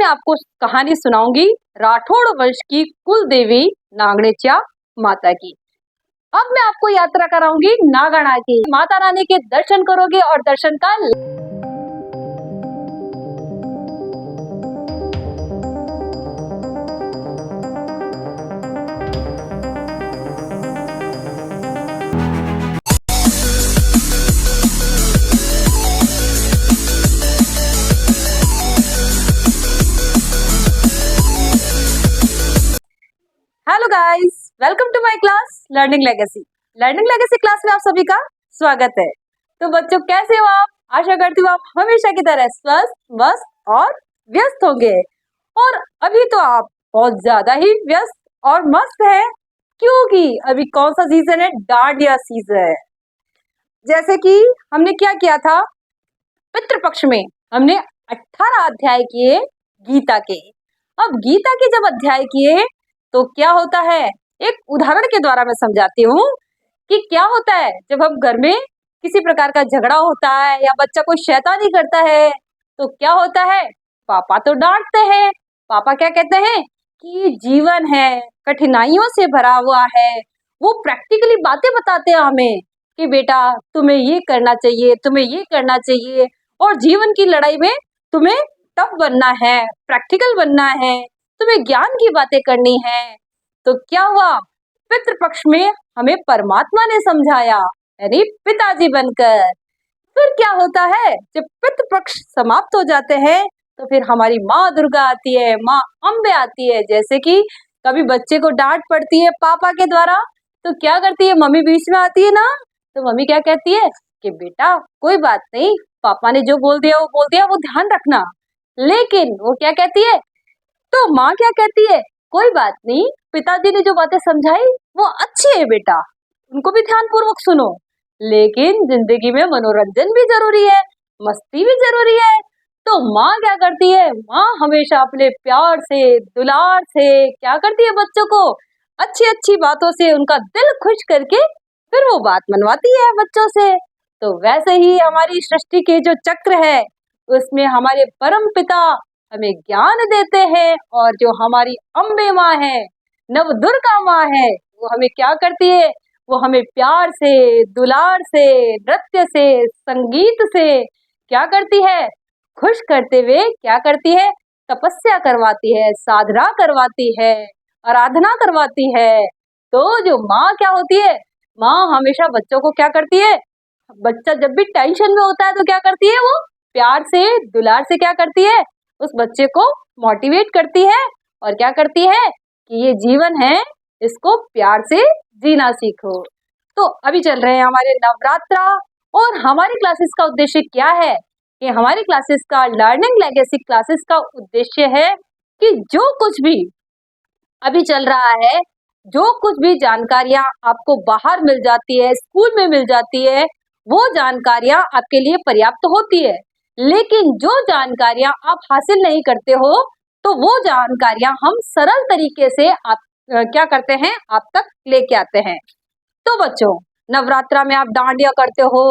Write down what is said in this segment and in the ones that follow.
मैं आपको कहानी सुनाऊंगी राठौड़ वंश की कुल देवी नागणेच्या माता की। अब मैं आपको यात्रा कराऊंगी नागाना की। माता रानी के दर्शन करोगे और दर्शन का hello guys, welcome to my class learning legacy class में आप सभी का स्वागत है। तो बच्चों, कैसे हो आप? आशा करती हूँ आप हमेशा की तरह स्वस्थ, मस्त और व्यस्त होंगे। और अभी तो आप बहुत ज्यादा ही व्यस्त और मस्त हैं, क्योंकि अभी कौन सा सीजन है? डांडिया सीजन। जैसे कि हमने क्या किया था पितृपक्ष में, हमने 18 अध्याय किए गीता के। अब गीता के जब अध्याय किए तो क्या होता है, एक उदाहरण के द्वारा मैं समझाती हूँ कि क्या होता है जब हम घर में किसी प्रकार का झगड़ा होता है या बच्चा कोई शैतानी करता है तो क्या होता है, पापा तो डांटते हैं। पापा क्या कहते हैं कि जीवन है, कठिनाइयों से भरा हुआ है। वो प्रैक्टिकली बातें बताते हैं हमें कि बेटा तुम्हें ये करना चाहिए, तुम्हें ये करना चाहिए, और जीवन की लड़ाई में तुम्हें टफ बनना है, प्रैक्टिकल बनना है, तुम्हें ज्ञान की बातें करनी है। तो क्या हुआ, पितृपक्ष में हमें परमात्मा ने समझाया, यानी पिताजी बनकर। फिर क्या होता है, जब पितृपक्ष समाप्त हो जाते हैं तो फिर हमारी माँ दुर्गा आती है, माँ अम्बे आती है। जैसे कि कभी बच्चे को डांट पड़ती है पापा के द्वारा तो क्या करती है, मम्मी बीच में आती है ना, तो मम्मी क्या कहती है कि बेटा कोई बात नहीं, पापा ने जो बोल दिया वो बोल दिया, वो ध्यान रखना। लेकिन वो क्या कहती है, तो माँ क्या कहती है, कोई बात नहीं, पिताजी ने जो बातें समझाई वो अच्छी है बेटा, उनको भी ध्यान पूर्वक सुनो। लेकिन जिंदगी में मनोरंजन भी जरूरी है, मस्ती भी जरूरी है। तो माँ क्या करती है, माँ हमेशा अपने प्यार से, दुलार से क्या करती है, बच्चों को अच्छी अच्छी बातों से उनका दिल खुश करके फिर वो बात मनवाती है बच्चों से। तो वैसे ही हमारी सृष्टि के जो चक्र है उसमें हमारे परम पिता हमें ज्ञान देते हैं, और जो हमारी अम्बे माँ है, नव दुर्गा माँ है, वो हमें क्या करती है, वो हमें प्यार से, दुलार से, नृत्य से, संगीत से क्या करती है, खुश करते हुए क्या करती है, तपस्या करवाती है, साधना करवाती है, आराधना करवाती है। तो जो माँ क्या होती है, माँ हमेशा बच्चों को क्या करती है, बच्चा जब भी टेंशन में होता है तो क्या करती है, वो प्यार से, दुलार से क्या करती है, उस बच्चे को मोटिवेट करती है और क्या करती है कि ये जीवन है, इसको प्यार से जीना सीखो। तो अभी चल रहे हैं हमारे नवरात्रा, और हमारी क्लासेस का उद्देश्य क्या है कि हमारी क्लासेस का, लर्निंग लेगेसी क्लासेस का उद्देश्य है कि जो कुछ भी अभी चल रहा है, जो कुछ भी जानकारियां आपको बाहर मिल जाती है, स्कूल में मिल जाती है, वो जानकारियां आपके लिए पर्याप्त होती है। लेकिन जो जानकारियां आप हासिल नहीं करते हो तो वो जानकारियां हम सरल तरीके से आप क्या करते हैं, आप तक लेके आते हैं। तो बच्चों, नवरात्रा में आप डांडिया करते हो,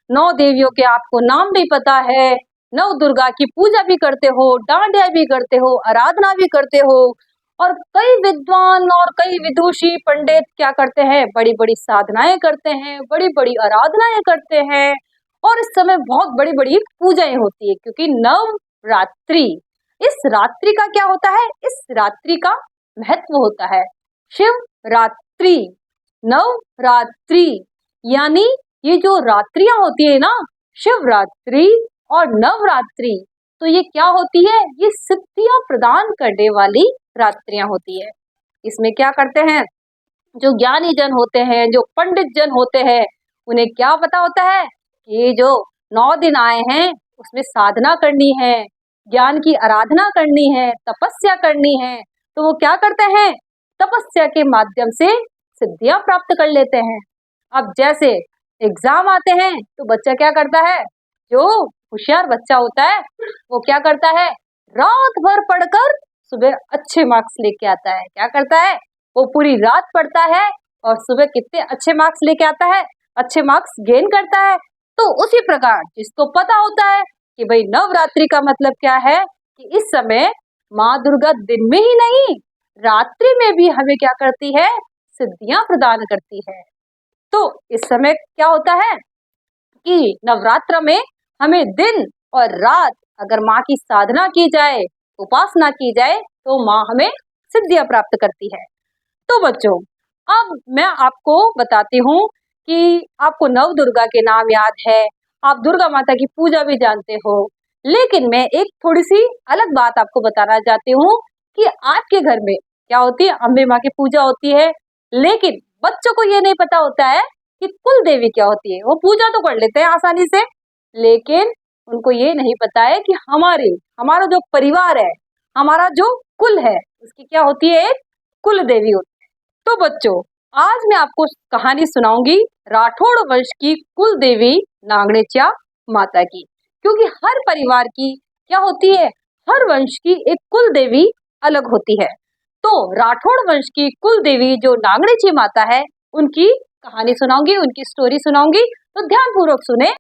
9 देवियों के आपको नाम भी पता है, नव दुर्गा की पूजा भी करते हो, डांडिया भी करते हो, आराधना भी करते हो, और कई विद्वान और कई विदुषी पंडित क्या करते हैं, बड़ी बड़ी साधनाएं करते हैं, बड़ी बड़ी आराधनाएं करते हैं, और इस समय बहुत बड़ी बड़ी पूजाएं होती है, क्योंकि नवरात्रि, इस रात्रि का क्या होता है, इस रात्रि का महत्व होता है शिव रात्रि, नवरात्रि, यानी ये जो रात्रियां होती है ना, शिवरात्रि और नवरात्रि, तो ये क्या होती है, ये सिद्धियां प्रदान करने वाली रात्रियां होती है। इसमें क्या करते हैं, जो ज्ञानी जन होते हैं, जो पंडित जन होते हैं, उन्हें क्या पता होता है कि ये जो 9 दिन आए हैं उसमें साधना करनी है, ज्ञान की आराधना करनी है, तपस्या करनी है। तो वो क्या करते हैं, तपस्या के माध्यम से सिद्धियां प्राप्त कर लेते हैं। अब जैसे एग्जाम आते हैं तो बच्चा क्या करता है, जो होशियार बच्चा होता है वो क्या करता है, रात भर पढ़कर सुबह अच्छे मार्क्स लेके आता है। क्या करता है, वो पूरी रात पढ़ता है और सुबह कितने अच्छे मार्क्स लेके आता है, अच्छे मार्क्स गेन करता है। तो उसी प्रकार जिसको पता होता है कि भाई नवरात्रि का मतलब क्या है, कि इस समय माँ दुर्गा दिन में ही नहीं, रात्रि में भी हमें क्या करती है, सिद्धियां प्रदान करती है। तो इस समय क्या होता है कि नवरात्र में हमें दिन और रात अगर माँ की साधना की जाए, उपासना की जाए, तो माँ हमें सिद्धियां प्राप्त करती है। तो बच्चों, अब मैं आपको बताती हूँ कि आपको नव दुर्गा के नाम याद है, आप दुर्गा माता की पूजा भी जानते हो, लेकिन मैं एक थोड़ी सी अलग बात आपको बताना चाहती हूँ कि आपके घर में क्या होती है, अम्बे माँ की पूजा होती है, लेकिन बच्चों को ये नहीं पता होता है कि कुल देवी क्या होती है। वो पूजा तो कर लेते हैं आसानी से, लेकिन उनको ये नहीं पता है कि हमारा जो परिवार है, हमारा जो कुल है, उसकी क्या होती है, एक कुल देवी होती है। तो बच्चों, आज मैं आपको कहानी सुनाऊंगी राठौड़ वंश की कुल देवी नागणेच्या माता की, क्योंकि हर परिवार की क्या होती है, हर वंश की एक कुल देवी अलग होती है। तो राठौड़ वंश की कुल देवी जो नागणेची माता है, उनकी कहानी सुनाऊंगी, उनकी स्टोरी सुनाऊंगी, तो ध्यान पूर्वक सुने।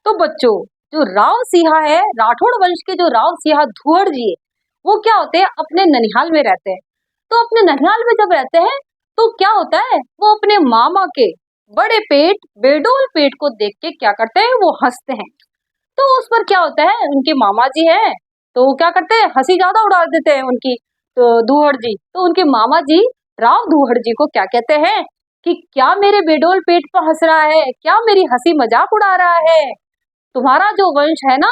तो बच्चों, जो राव सिंहा है, राठौड़ वंश के जो राव सिंहा धुअड़ जी है, वो क्या होते हैं, अपने ननिहाल में रहते हैं। तो अपने ननिहाल में जब रहते हैं, तो क्या होता है, वो अपने मामा के बड़े पेट, बेडोल पेट को देख के क्या करते हैं, वो हंसते हैं। तो उस पर क्या होता है, उनके मामा जी हैं, तो वो क्या करते हैं, हंसी ज्यादा उड़ा देते हैं उनकी। तो धुहड़ जी, तो उनके मामा जी राव धुहड़ जी को क्या कहते हैं कि क्या मेरे बेडोल पेट पर हंस रहा है, क्या मेरी हंसी मजाक उड़ा रहा है, तुम्हारा जो वंश है ना,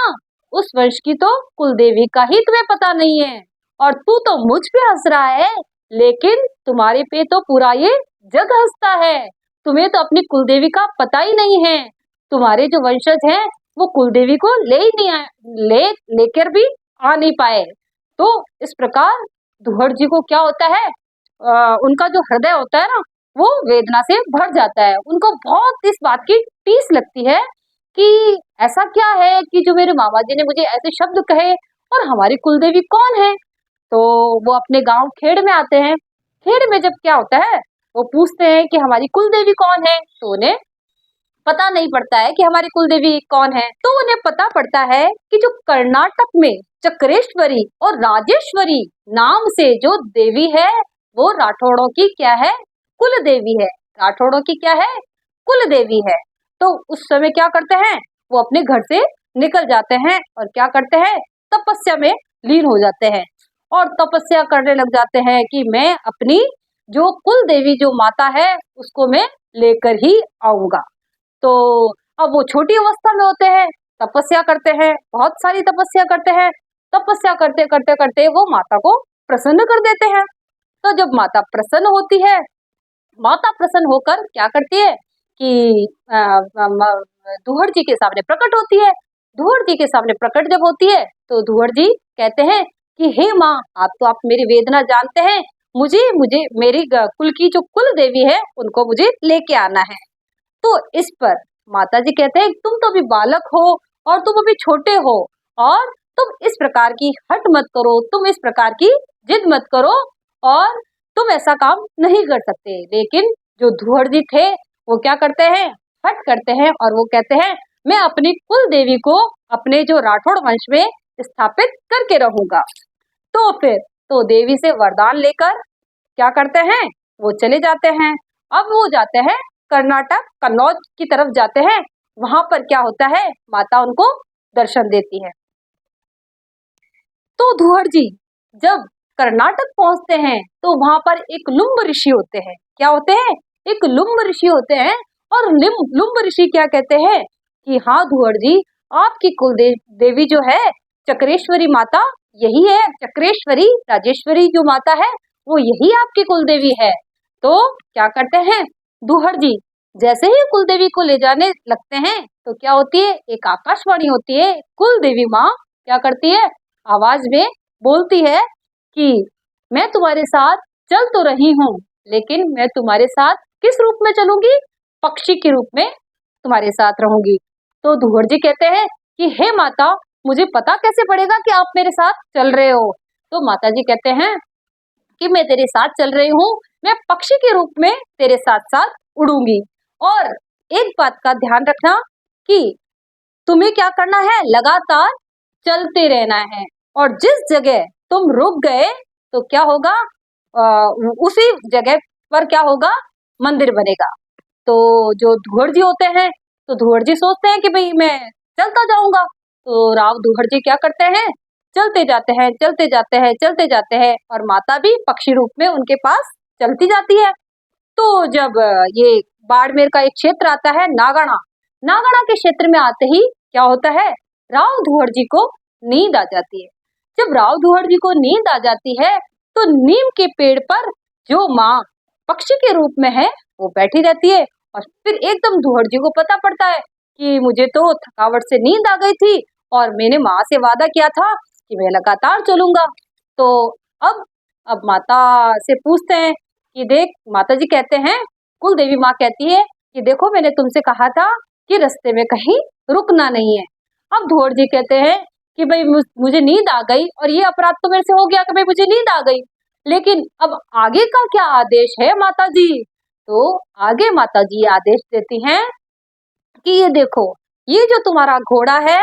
उस वंश की तो कुलदेवी का ही तुम्हें पता नहीं है, और तू तो मुझ पे हंस रहा है, लेकिन तुम्हारे पे तो पूरा ये जग हंसता है। तुम्हें तो अपनी कुलदेवी का पता ही नहीं है। तुम्हारे जो वंशज हैं, वो कुलदेवी को ले ही नहीं आए, लेकर भी आ नहीं पाए। तो इस प्रकार धुहड़ जी को क्या होता है, उनका जो हृदय होता है ना, वो वेदना से भर जाता है। उनको बहुत इस बात की टीस लगती है कि ऐसा क्या है कि जो मेरे मामा जी ने मुझे ऐसे शब्द कहे, और हमारी कुलदेवी कौन है। तो वो अपने गांव खेड़ में आते हैं। खेड़ में जब क्या होता है, वो पूछते हैं कि हमारी कुलदेवी कौन है, तो उन्हें पता नहीं पड़ता है कि हमारी कुलदेवी कौन है। तो उन्हें पता पड़ता है कि जो कर्नाटक में चक्रेश्वरी और राजेश्वरी नाम से जो देवी है, वो राठौड़ों की क्या है, कुल देवी है। राठौड़ों की क्या है, कुल देवी है। तो उस समय क्या करते हैं, वो अपने घर से निकल जाते हैं और क्या करते हैं, तपस्या में लीन हो जाते हैं, और तपस्या करने लग जाते हैं कि मैं अपनी जो कुल देवी जो माता है, उसको मैं लेकर ही आऊंगा। तो अब वो छोटी अवस्था में होते हैं, तपस्या करते हैं, बहुत सारी तपस्या करते हैं। तपस्या करते करते करते वो माता को प्रसन्न कर देते हैं। तो जब माता प्रसन्न होती है, माता प्रसन्न होकर क्या करती है कि धुहड़ जी के सामने प्रकट होती है। धुहड़ जी के सामने प्रकट जब होती है, तो धुहड़ जी कहते हैं कि हे माँ, आप मेरी वेदना जानते हैं, मुझे मुझे मेरी कुल की जो कुल देवी है, उनको मुझे लेके आना है। तो इस पर माता जी कहते हैं, तुम तो अभी बालक हो और तुम अभी छोटे हो, और तुम इस प्रकार की हट मत करो, तुम इस प्रकार की जिद मत करो, और तुम ऐसा काम नहीं कर सकते। लेकिन जो धुहड़ जी थे, वो क्या करते हैं, हट करते हैं, और वो कहते हैं मैं अपनी कुल देवी को अपने जो राठौड़ वंश में स्थापित करके रहूंगा। तो फिर तो देवी से वरदान लेकर क्या करते हैं, वो चले जाते हैं। अब वो जाते हैं कर्नाटक, कन्नौज की तरफ जाते हैं। वहां पर क्या होता है, माता उनको दर्शन देती है। तो धुहड़ जी जब कर्नाटक पहुंचते हैं, तो वहां पर एक लुम्ब ऋषि होते हैं। क्या होते हैं, एक लुम्ब ऋषि होते हैं। और लुम्ब ऋषि क्या कहते हैं कि हाँ धुहड़ जी, आपकी कुल देवी जो है चक्रेश्वरी माता, यही है चक्रेश्वरी राजेश्वरी जो माता है, वो यही आपकी कुल देवी है। तो क्या करते हैं धुहड़ जी, जैसे ही कुल देवी को ले जाने लगते हैं, तो क्या होती है, एक आकाशवाणी होती है। कुल देवी माँ क्या करती है, आवाज में बोलती है कि मैं तुम्हारे साथ चल तो रही हूँ, लेकिन मैं तुम्हारे साथ किस रूप में चलूंगी, पक्षी के रूप में तुम्हारे साथ रहूंगी। तो धुहड़ जी कहते हैं कि हे माता, मुझे पता कैसे पड़ेगा कि आप मेरे साथ चल रहे हो। तो माता जी कहते हैं कि मैं तेरे साथ चल रही हूँ, मैं पक्षी के रूप में तेरे साथ साथ उड़ूंगी। और एक बात का ध्यान रखना कि तुम्हें क्या करना है, लगातार चलते रहना है, और जिस जगह तुम रुक गए तो क्या होगा, उसी जगह पर क्या होगा, मंदिर बनेगा। तो जो धुहर जी होते हैं, तो धुहर जी सोचते हैं कि भाई मैं चलता जाऊंगा। तो राव धुहर जी क्या करते हैं, चलते जाते हैं, चलते जाते हैं, चलते जाते हैं, और माता भी पक्षी रूप में उनके पास चलती जाती है। तो जब ये बाड़मेर का एक क्षेत्र आता है नागाना, नागाना के क्षेत्र में आते ही क्या होता है, राव धुहर जी को नींद आ जाती है। जब राव धुहर जी को नींद आ जाती है तो नीम के पेड़ पर जो माँ पक्षी के रूप में है वो बैठी रहती है, और फिर एकदम धुहर जी को पता पड़ता है कि मुझे तो थकावट से नींद आ गई थी और मैंने माँ से वादा किया था कि मैं लगातार चलूंगा। तो अब माता से पूछते हैं कि देख, माता जी कहते हैं, कुल देवी माँ कहती है कि देखो मैंने तुमसे कहा था कि रास्ते में कहीं रुकना नहीं है। अब धुहर जी कहते हैं कि भाई मुझे नींद आ गई और ये अपराध तो मेरे से हो गया कि भाई मुझे नींद आ गई, लेकिन अब आगे का क्या आदेश है माता जी। तो आगे माता जी आदेश देती हैं कि ये देखो, ये जो तुम्हारा घोड़ा है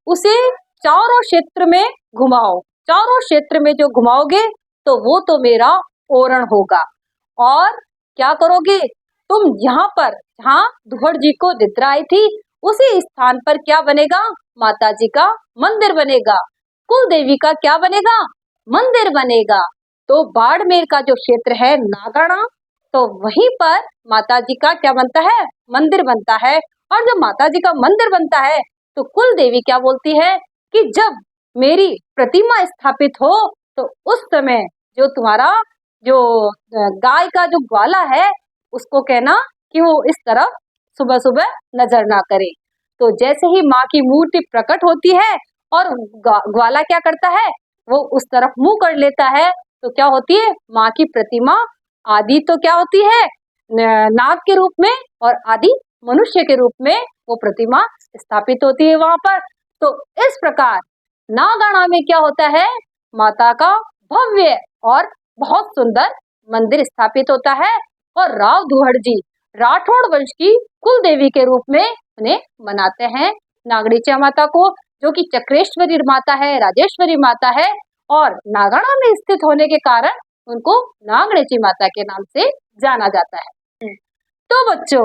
उसे चारों क्षेत्र में घुमाओ, चारों क्षेत्र में जो घुमाओगे तो वो तो मेरा ओरण होगा। और क्या करोगे, तुम यहाँ पर जहाँ धुहर जी को निद्रा आई थी उसी स्थान पर क्या बनेगा, माता जी का मंदिर बनेगा, कुल देवी का क्या बनेगा, मंदिर बनेगा। तो बाड़मेर का जो क्षेत्र है नागाना, तो वहीं पर माता जी का क्या बनता है, मंदिर बनता है। और जब माता जी का मंदिर बनता है तो कुल देवी क्या बोलती है कि जब मेरी प्रतिमा स्थापित हो तो उस समय जो तुम्हारा जो गाय का जो ग्वाला है उसको कहना कि वो इस तरफ सुबह सुबह नजर ना करे। तो जैसे ही माँ की मूर्ति प्रकट होती है और ग्वाला क्या करता है, वो उस तरफ मुंह कर लेता है, तो क्या होती है, माँ की प्रतिमा आदि तो क्या होती है, नाग के रूप में, और आदि मनुष्य के रूप में वो प्रतिमा स्थापित होती है वहां पर। तो इस प्रकार नागाना में क्या होता है, माता का भव्य और बहुत सुंदर मंदिर स्थापित होता है, और राव धुहर जी राठौड़ वंश की कुल देवी के रूप में उन्हें मनाते हैं, नागणीचा माता को, जो कि चक्रेश्वरी माता है, राजेश्वरी माता है, और नागाना में स्थित होने के कारण उनको नागणेची माता के नाम से जाना जाता है। तो बच्चों,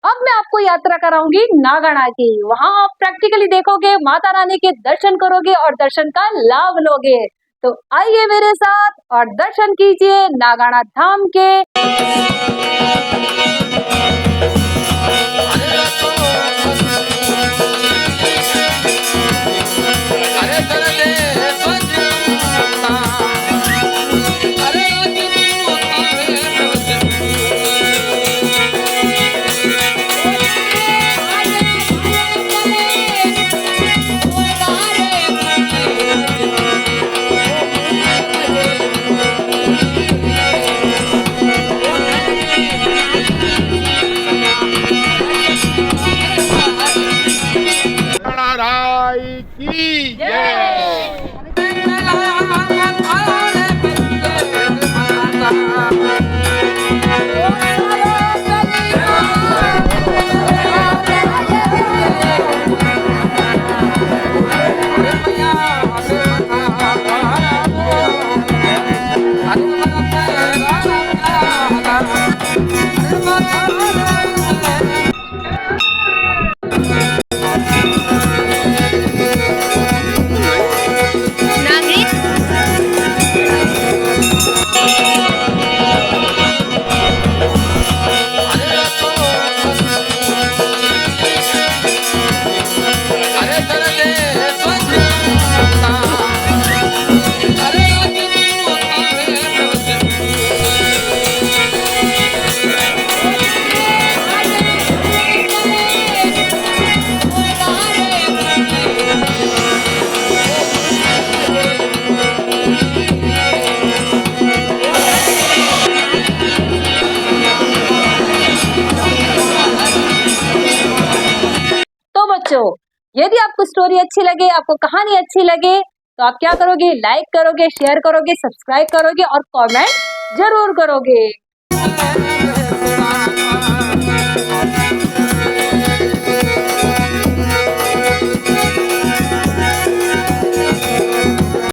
अब मैं आपको यात्रा कराऊंगी नागाना की। वहां आप प्रैक्टिकली देखोगे, माता रानी के दर्शन करोगे और दर्शन का लाभ लोगे। तो आइए मेरे साथ और दर्शन कीजिए नागाना धाम के। की जय। यदि आपको स्टोरी अच्छी लगे, आपको कहानी अच्छी लगे, तो आप क्या करोगे, लाइक करोगे, शेयर करोगे, सब्सक्राइब करोगे और कमेंट जरूर करोगे।